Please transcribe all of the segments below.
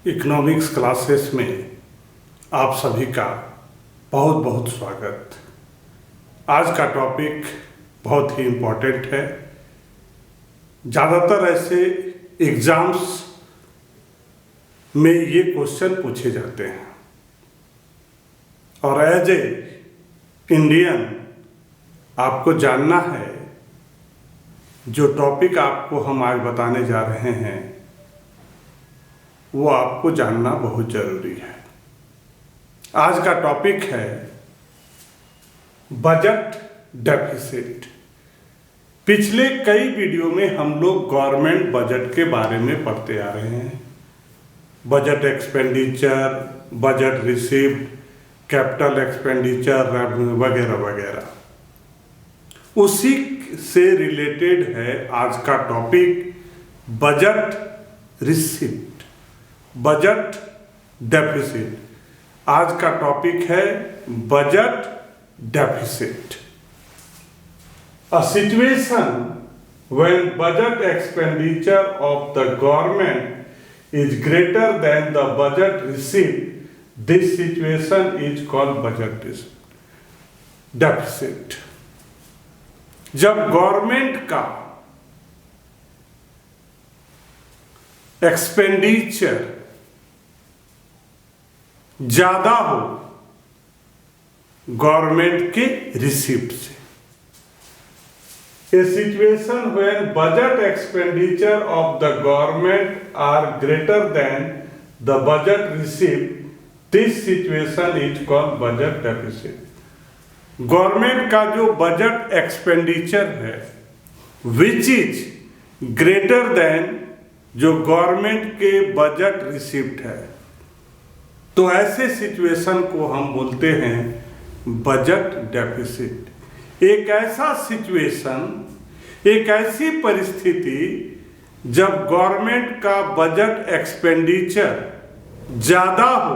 Economics classes में आप सभी का बहुत बहुत स्वागत। आज का टॉपिक बहुत ही इम्पोर्टेंट है। ज़्यादातर ऐसे एग्ज़ाम्स में ये क्वेश्चन पूछे जाते हैं और एज ए इंडियन आपको जानना है, जो टॉपिक आपको हम आज बताने जा रहे हैं वो आपको जानना बहुत ज़रूरी है। आज का टॉपिक है बजट डेफिसिट। पिछले कई वीडियो में हम लोग गवर्नमेंट बजट के बारे में पढ़ते आ रहे हैं। Budget expenditure, budget received, capital expenditure, revenue वगैरह वगैरह। उसी से रिलेटेड है आज का topic budget receipt, budget deficit. आज का टॉपिक है budget deficit. A situation when budget expenditure of the government is greater than the budget received, this situation is called budget deficit. जब गवर्नमेंट का एक्सपेंडिचर ज्यादा हो गवर्नमेंट के receipt से। A situation when budget expenditure of the government are greater than the budget received, this situation is called budget deficit. Government का जो budget expenditure है which is greater than जो government के budget receipt है, तो ऐसे situation को हम बोलते हैं बजट डेफिसिट। एक ऐसा सिचुएशन, एक ऐसी परिस्थिति जब गवर्नमेंट का बजट एक्सपेंडिचर ज़्यादा हो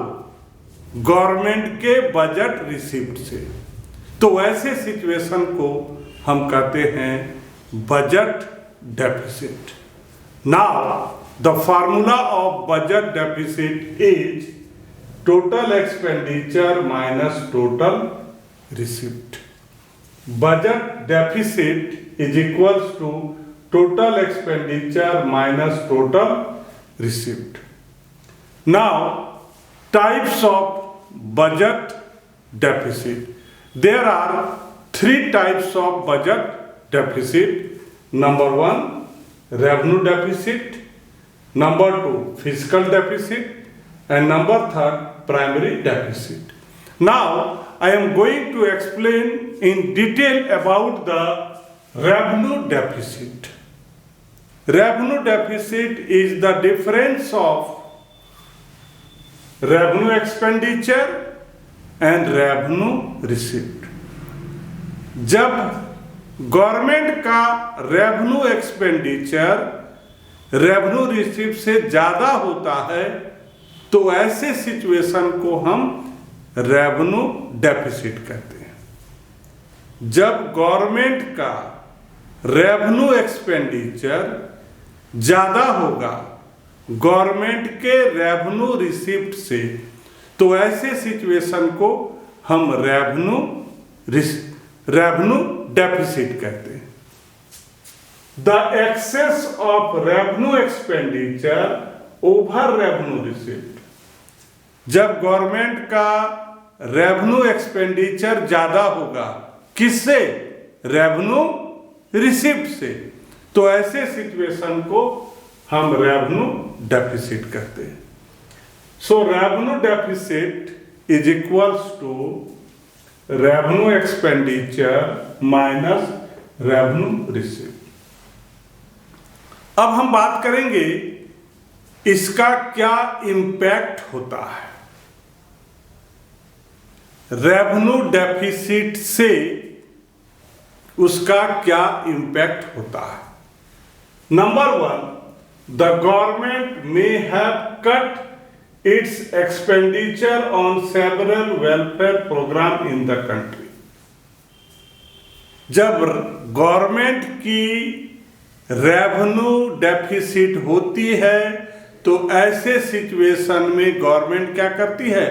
गवर्नमेंट के बजट रिसीप्ट से, तो ऐसे सिचुएशन को हम कहते हैं budget deficit. Now the formula of budget deficit is total expenditure minus total receipt. Budget deficit is equals to total expenditure minus total receipt. Now types of budget deficit. There are three types of budget deficit. Number one, revenue deficit. Number two, fiscal deficit. And number third, primary deficit. Now, I am going to explain in detail about the revenue deficit. Revenue deficit is the difference of revenue expenditure and revenue receipt। जब government का revenue expenditure revenue receipt से ज़्यादा होता है, तो ऐसे situation को हम रेवेन्यू डेफिसिट कहते हैं। जब गवर्नमेंट का रेवेन्यू एक्सपेंडिचर ज़्यादा होगा गवर्नमेंट के रेवेन्यू रिसीप्ट से, तो ऐसे सिचुएशन को हम रेवेन्यू डेफिसिट कहते हैं। The excess of revenue expenditure over revenue receipt. जब गवर्नमेंट का रेवेन्यू एक्सपेंडिचर ज्यादा होगा किससे? रेवेन्यू रिसीप्ट से, तो ऐसे सिचुएशन को हम रेवेन्यू डेफिसिट कहते हैं। So revenue deficit is equals to revenue expenditure minus revenue receipt। अब हम बात करेंगे इसका क्या इम्पैक्ट होता है। रेवेन्यू डेफिसिट से उसका क्या इम्पैक्ट होता है। Number one, the government may have cut its expenditure on several welfare program in the country। जब गवर्नमेंट की रेवेन्यू डेफिसिट होती है तो ऐसे सिचुएशन में गवर्नमेंट क्या करती है,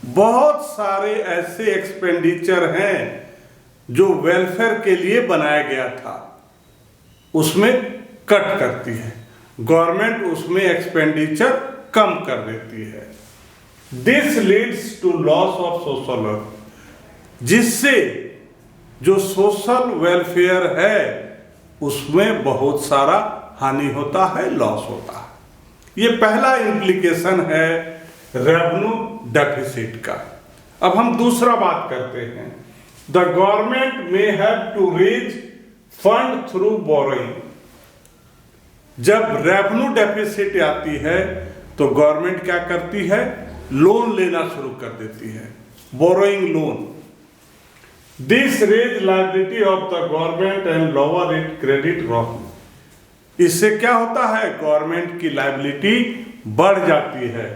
बहुत सारे ऐसे एक्सपेंडिचर हैं जो वेलफेयर के लिए बनाया गया था, उसमें कट करती है, गवर्नमेंट उसमें एक्सपेंडिचर कम कर देती है। This leads to loss of social welfare, जिससे जो सोशल वेलफेयर है उसमें बहुत सारा हानि होता है, लॉस होता है। ये पहला इम्प्लीकेशन है रेवेन्यू डेफिसिट का। अब हम दूसरा बात करते हैं। The government may have to raise fund through borrowing. जब रेवेन्यू डेफिसिट आती है तो गवर्नमेंट क्या करती है, लोन लेना शुरू कर देती है, borrowing loan. This raise liability of the government and lower it credit rating. इससे क्या होता है, गवर्नमेंट की लायबिलिटी बढ़ जाती है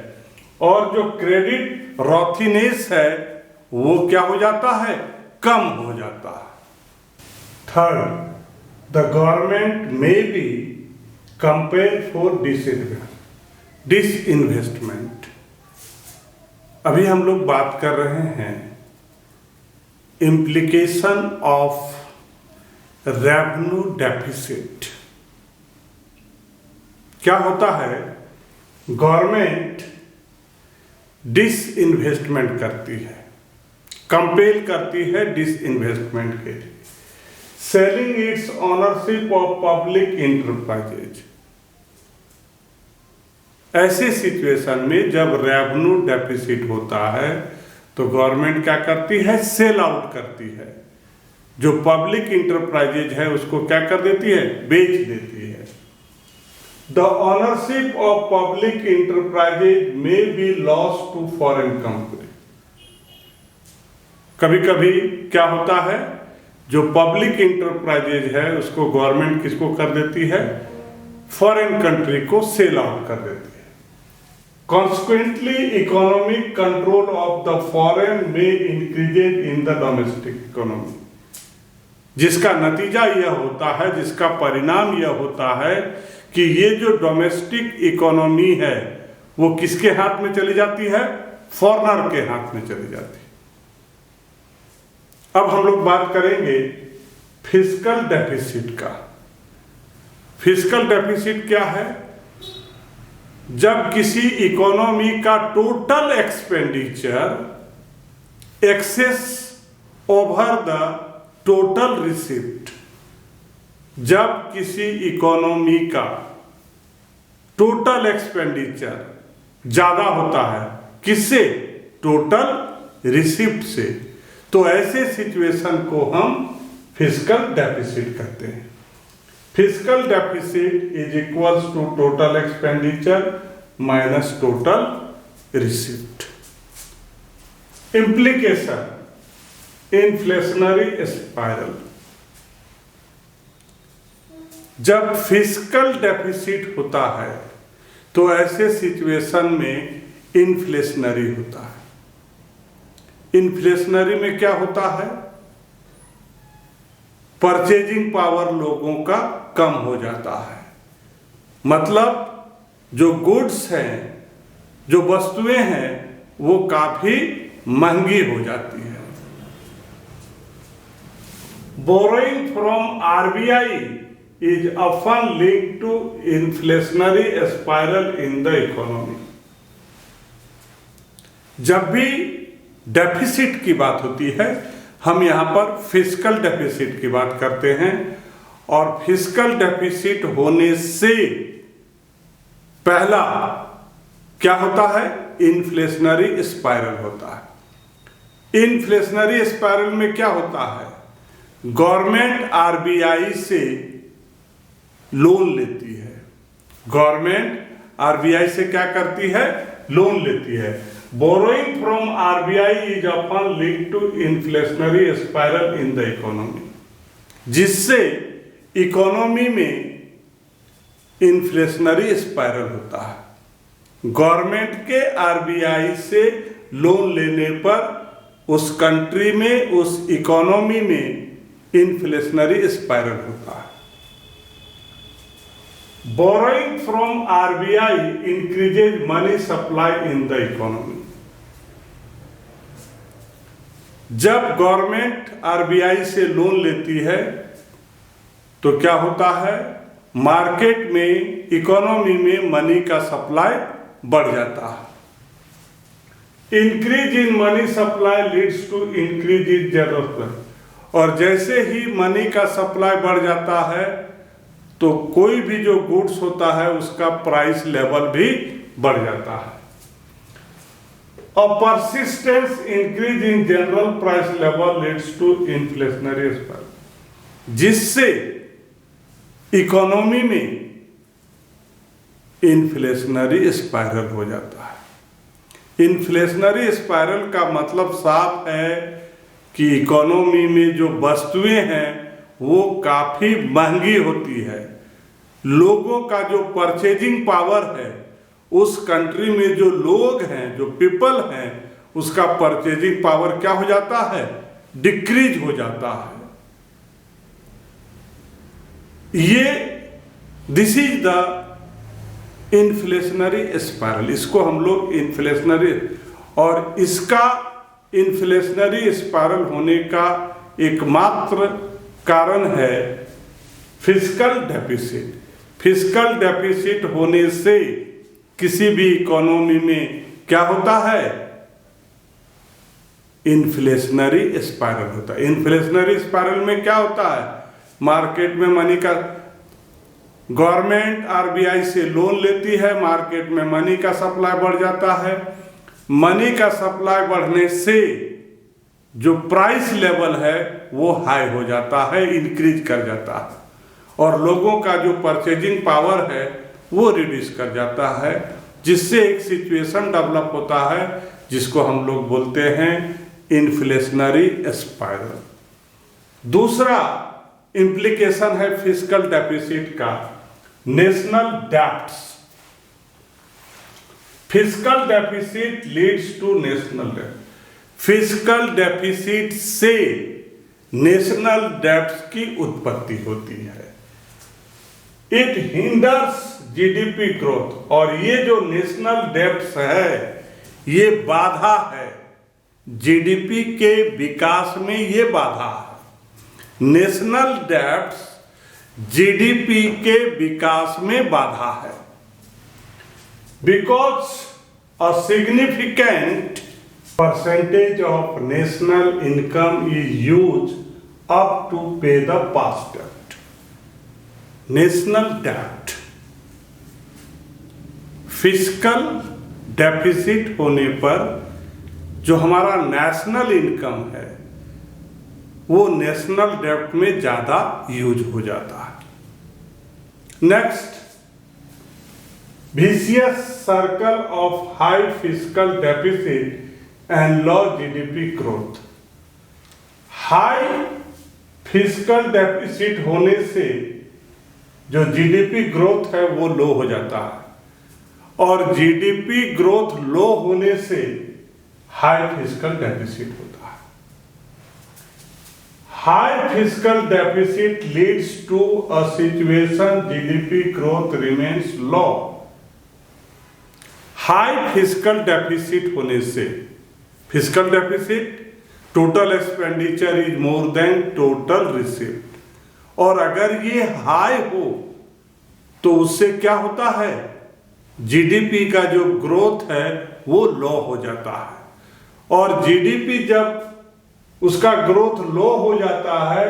और जो क्रेडिट रॉथिनेस है वो क्या हो जाता है, कम हो जाता है। Third, the government may be compare for disinvestment. अभी हम लोग बात कर रहे हैं implication of revenue deficit। क्या होता है, गवर्नमेंट डिसइन्वेस्टमेंट करती है, कंपेल करती है डिसइन्वेस्टमेंट के लिए। Selling it's ownership of public enterprises. ऐसे सिचुएशन में जब रेवेन्यू डेफिसिट होता है तो गवर्नमेंट क्या करती है, सेल आउट करती है, जो पब्लिक इंटरप्राइजेज है उसको क्या कर देती है, बेच देती है। The ownership of public enterprises may be loss to foreign company. कभी कभी क्या होता है, जो पब्लिक इंटरप्राइजेज है उसको गवर्नमेंट किसको कर देती है, फॉरेन कंट्री को सेल आउट कर देती है। Consequently, economic control of the foreign may increase in the domestic economy। जिसका नतीजा यह होता है, जिसका परिणाम यह होता है कि ये जो डोमेस्टिक इकोनॉमी है वो किसके हाथ में चली जाती है, फॉरेनर के हाथ में चली जाती है। अब हम लोग बात करेंगे फिस्कल डेफिसिट का। फिस्कल डेफिसिट क्या है, जब किसी इकोनॉमी का total expenditure excess over the total receipt. जब किसी इकोनॉमी का टोटल एक्सपेंडिचर ज्यादा होता है, किससे, टोटल रिसिप्ट से, तो ऐसे सिचुएशन को हम फिस्कल डेफिसिट कहते हैं। Fiscal deficit is equals to total expenditure minus total receipt. Implication, inflationary spiral. जब फिस्कल डेफिसिट होता है तो ऐसे सिचुएशन में इन्फ्लेशनरी होता है। इन्फ्लेशनरी में क्या होता है, परचेजिंग पावर लोगों का कम हो जाता है। मतलब जो गुड्स हैं, जो वस्तुएं हैं वो काफी महंगी हो जाती है। Borrowing from RBI is often linked to inflationary spiral in the economy. जब भी डेफिसिट की बात होती है हम यहां पर फिस्कल डेफिसिट की बात करते हैं, और फिस्कल डेफिसिट होने से पहला क्या होता है, इन्फ्लेशनरी स्पाइरल होता है। इन्फ्लेशनरी स्पाइरल में क्या होता है, गवर्नमेंट आरबीआई से लोन लेती है। गवर्नमेंट आरबीआई से क्या करती है, लोन लेती है। Borrowing from RBI is often linked to inflationary spiral in the economy, जिससे इकोनॉमी में इन्फ्लेशनरी स्पाइरल होता है। गवर्नमेंट के आरबीआई से लोन लेने पर उस कंट्री में, उस इकोनॉमी में इन्फ्लेशनरी स्पाइरल होता है। Borrowing from RBI increases money supply in the economy. जब गवर्नमेंट आरबीआई से लोन लेती है तो क्या होता है, मार्केट में, इकोनॉमी में मनी का सप्लाई बढ़ जाता है। Increase in money supply leads to increase in general, और जैसे ही मनी का सप्लाई बढ़ जाता है तो कोई भी जो गुड्स होता है उसका प्राइस लेवल भी बढ़ जाता है। A persistent increase in general price level leads to inflationary spiral, जिससे इकोनॉमी में इन्फ्लेशनरी स्पाइरल हो जाता है। इन्फ्लेशनरी स्पाइरल का मतलब साफ है कि इकोनॉमी में जो वस्तुएं हैं वो काफी महंगी होती है। लोगों का जो परचेजिंग पावर है, उस कंट्री में जो लोग हैं, जो पीपल हैं, उसका परचेजिंग पावर क्या हो जाता है, डिक्रीज हो जाता है। This is the inflationary spiral, इसको हम लोग इन्फ्लेशनरी, और इसका इन्फ्लेशनरी स्पाइरल होने का एकमात्र कारण है फिस्कल डेफिसिट। फिस्कल डेफिसिट होने से किसी भी इकोनॉमी में क्या होता है, इन्फ्लेशनरी स्पाइरल होता है। इन्फ्लेशनरी स्पाइरल में क्या होता है, मार्केट में मनी का, गवर्नमेंट आरबीआई से लोन लेती है, मार्केट में मनी का सप्लाई बढ़ जाता है। मनी का सप्लाई बढ़ने से जो प्राइस लेवल है वो हाई हो जाता है, इंक्रीज कर जाता है, और लोगों का जो परचेजिंग पावर है वो रिड्यूस कर जाता है, जिससे एक सिचुएशन डेवलप होता है जिसको हम लोग बोलते हैं इन्फ्लेशनरी स्पाइरल। दूसरा इंप्लीकेशन है फिस्कल डेफिसिट का, national debts. Fiscal deficit leads to national डेब्ट। फिस्कल डेफिसिट से नेशनल डेब्ट्स की उत्पत्ति होती है। इट हिंडर्स जीडीपी ग्रोथ, और ये जो नेशनल डेब्ट्स है ये बाधा है जीडीपी के विकास में, ये बाधा है। नेशनल डेब्ट्स जीडीपी के विकास में बाधा है, because a significant percentage of national income is used up to pay the past debt. National debt, fiscal deficit होने पर जो हमारा नेशनल इनकम है वो नेशनल डेब्ट में ज्यादा यूज हो जाता है। Next, vicious circle of high fiscal deficit and low GDP growth। High fiscal deficit होने से जो जीडीपी ग्रोथ है वो लो हो जाता है, और जीडीपी ग्रोथ लो होने से हाई फिस्कल डेफिसिट होता है। High fiscal deficit leads to a situation GDP growth remains low. High fiscal deficit होने से, fiscal deficit total expenditure is more than total received, और अगर ये हाई हो तो उससे क्या होता है, जीडीपी का जो ग्रोथ है वो लो हो जाता है, और जीडीपी जब उसका ग्रोथ लो हो जाता है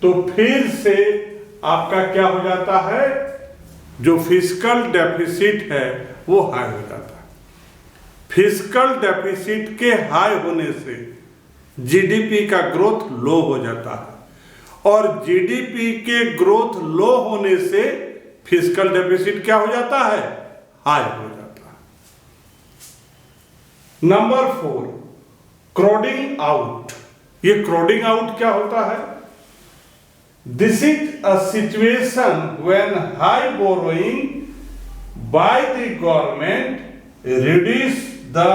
तो फिर से आपका क्या हो जाता है, जो फिस्कल डेफिसिट है वो हाई हो जाता है। फिस्कल डेफिसिट के हाई होने से जीडीपी का ग्रोथ लो हो जाता है, और जीडीपी के ग्रोथ लो होने से फिस्कल डेफिसिट क्या हो जाता है, हाई हो जाता है। Number 4, crowding out. ये क्राउडिंग आउट क्या होता है, this is a situation when high borrowing by the government reduce the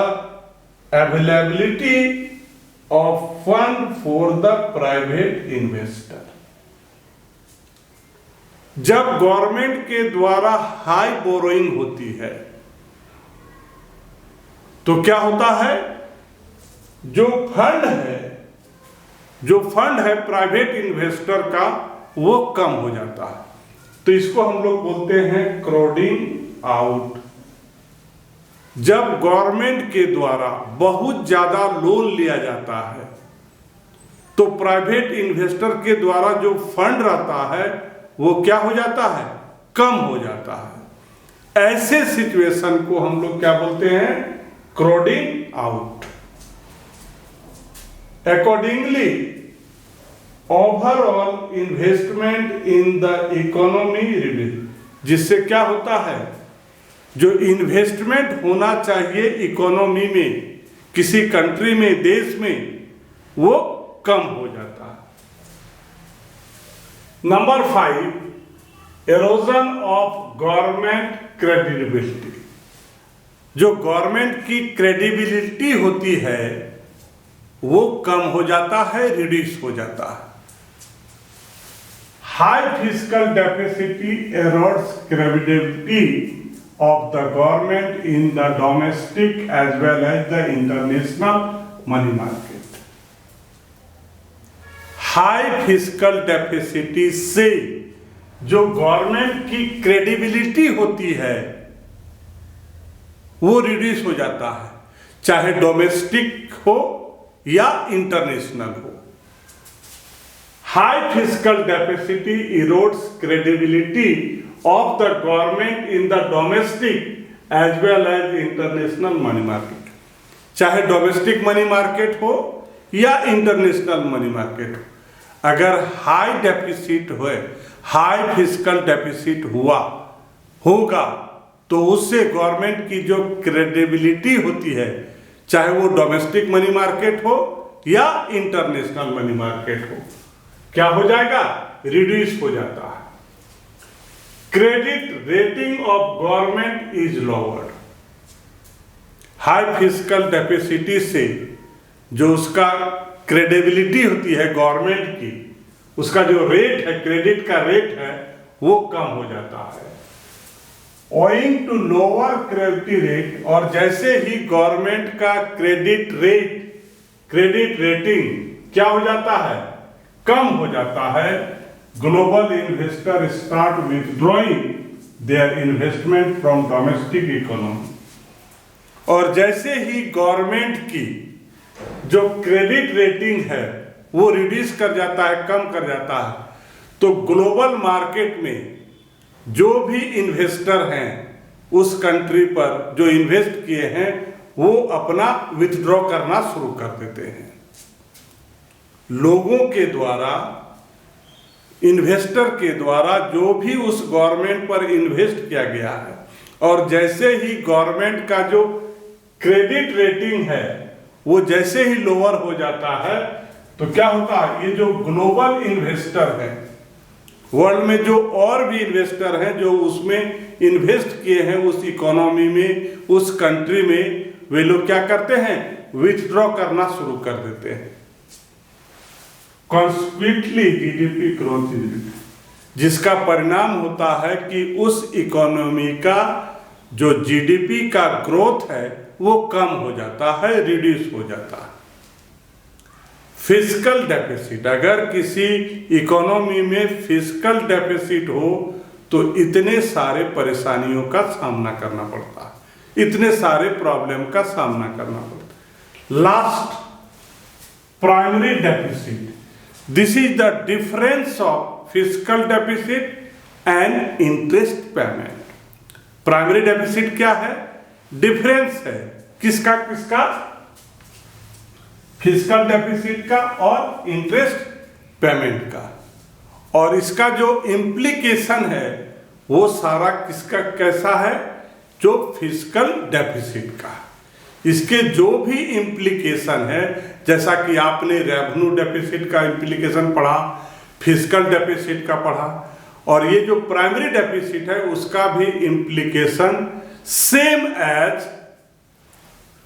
availability of fund for the private investor। जब गवर्नमेंट के द्वारा हाई बोरोइंग होती है तो क्या होता है, जो फंड है प्राइवेट इन्वेस्टर का वो कम हो जाता है। तो इसको हम लोग बोलते हैं क्राउडिंग आउट। जब गवर्नमेंट के द्वारा बहुत ज्यादा लोन लिया जाता है तो प्राइवेट इन्वेस्टर के द्वारा जो फंड रहता है वो क्या हो जाता है, कम हो जाता है। ऐसे सिचुएशन को हम लोग क्या बोलते हैं, crowding out. Accordingly overall investment in the economy reduce, जिससे क्या होता है, जो इन्वेस्टमेंट होना चाहिए इकोनॉमी में, किसी कंट्री में, देश में, वो कम हो जाता है। Number 5, halogen of government credibility. जो गवर्नमेंट की क्रेडिबिलिटी होती है वो कम हो जाता है, रिड्यूस हो जाता है। High fiscal deficit erodes credibility of the government in the domestic as well as the international money market. High fiscal deficit से जो गवर्नमेंट की क्रेडिबिलिटी होती है वो रिड्यूस हो जाता है, चाहे डोमेस्टिक हो या इंटरनेशनल हो। High fiscal deficit erodes credibility of the government in the domestic as well as international money market, चाहे डोमेस्टिक मनी मार्केट हो या इंटरनेशनल मनी मार्केट हो। अगर हाई डेफिसिट होए, हाई फिस्कल डेफिसिट होगा तो उससे गवर्नमेंट की जो क्रेडिबिलिटी होती है, चाहे वो डोमेस्टिक मनी मार्केट हो या इंटरनेशनल मनी मार्केट हो, क्या हो जाएगा, रिड्यूस हो जाता है। Credit rating of government is lowered. High fiscal deficit से जो उसका क्रेडिबिलिटी होती है गवर्नमेंट की, उसका जो रेट है, क्रेडिट का रेट है, वो कम हो जाता है। Owing to lower credit rate, और जैसे ही गवर्नमेंट का क्रेडिट रेटिंग क्या हो जाता है, कम हो जाता है, global investors start withdrawing their investment from domestic economy। और जैसे ही गवर्नमेंट की जो क्रेडिट रेटिंग है वो रिड्यूस कर जाता है, कम कर जाता है, तो ग्लोबल मार्केट में जो भी इन्वेस्टर हैं उस कंट्री पर जो इन्वेस्ट किए हैं वो अपना विथड्रॉ करना शुरू कर देते हैं। लोगों के द्वारा, इन्वेस्टर के द्वारा जो भी उस गवर्नमेंट पर इन्वेस्ट किया गया है, और जैसे ही गवर्नमेंट का जो क्रेडिट रेटिंग है वो जैसे ही लोअर हो जाता है तो क्या होता है, ये जो ग्लोबल इन्वेस्टर है, वर्ल्ड में जो और भी इन्वेस्टर हैं जो उसमें इन्वेस्ट किए हैं उस इकोनॉमी में, उस कंट्री में, वे लोग क्या करते हैं, विथड्रॉ करना शुरू कर देते हैं। Consequently, GDP growth is, जिसका परिणाम होता है कि उस इकोनॉमी का जो जीडीपी का ग्रोथ है वो कम हो जाता है, रिड्यूस हो जाता है। फिस्कल डेफिसिट, अगर किसी इकोनॉमी में फिस्कल डेफिसिट हो तो इतने सारे परेशानियों का सामना करना पड़ता है, इतने सारे प्रॉब्लम का सामना करना पड़ता है। Last, primary deficit. This is the difference of fiscal deficit and interest payment। Primary deficit क्या है, डिफरेंस है किसका, फिस्कल डेफिसिट का और इंटरेस्ट पेमेंट का, और इसका जो इम्प्लीकेशन है वो सारा किसका कैसा है, जो फिस्कल डेफिसिट का। इसके जो भी इम्प्लीकेशन है, जैसा कि आपने रेवेन्यू डेफिसिट का इम्प्लीकेशन पढ़ा, फिस्कल डेफिसिट का पढ़ा, और ये जो प्राइमरी डेफिसिट है उसका भी implication same as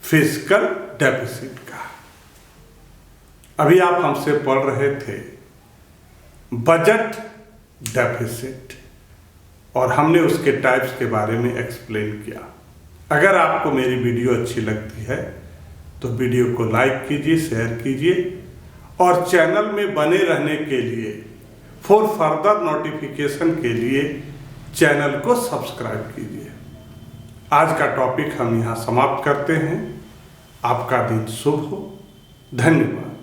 fiscal deficit का। अभी आप हमसे पढ़ रहे थे बजट डेफिसिट, और हमने उसके टाइप्स के बारे में एक्सप्लेन किया। अगर आपको मेरी वीडियो अच्छी लगती है तो वीडियो को लाइक कीजिए, शेयर कीजिए और चैनल में बने रहने के लिए फॉर फर्दर नोटिफिकेशन के लिए चैनल को सब्सक्राइब कीजिए। आज का टॉपिक हम यहाँ समाप्त करते हैं। आपका दिन शुभ हो। धन्यवाद।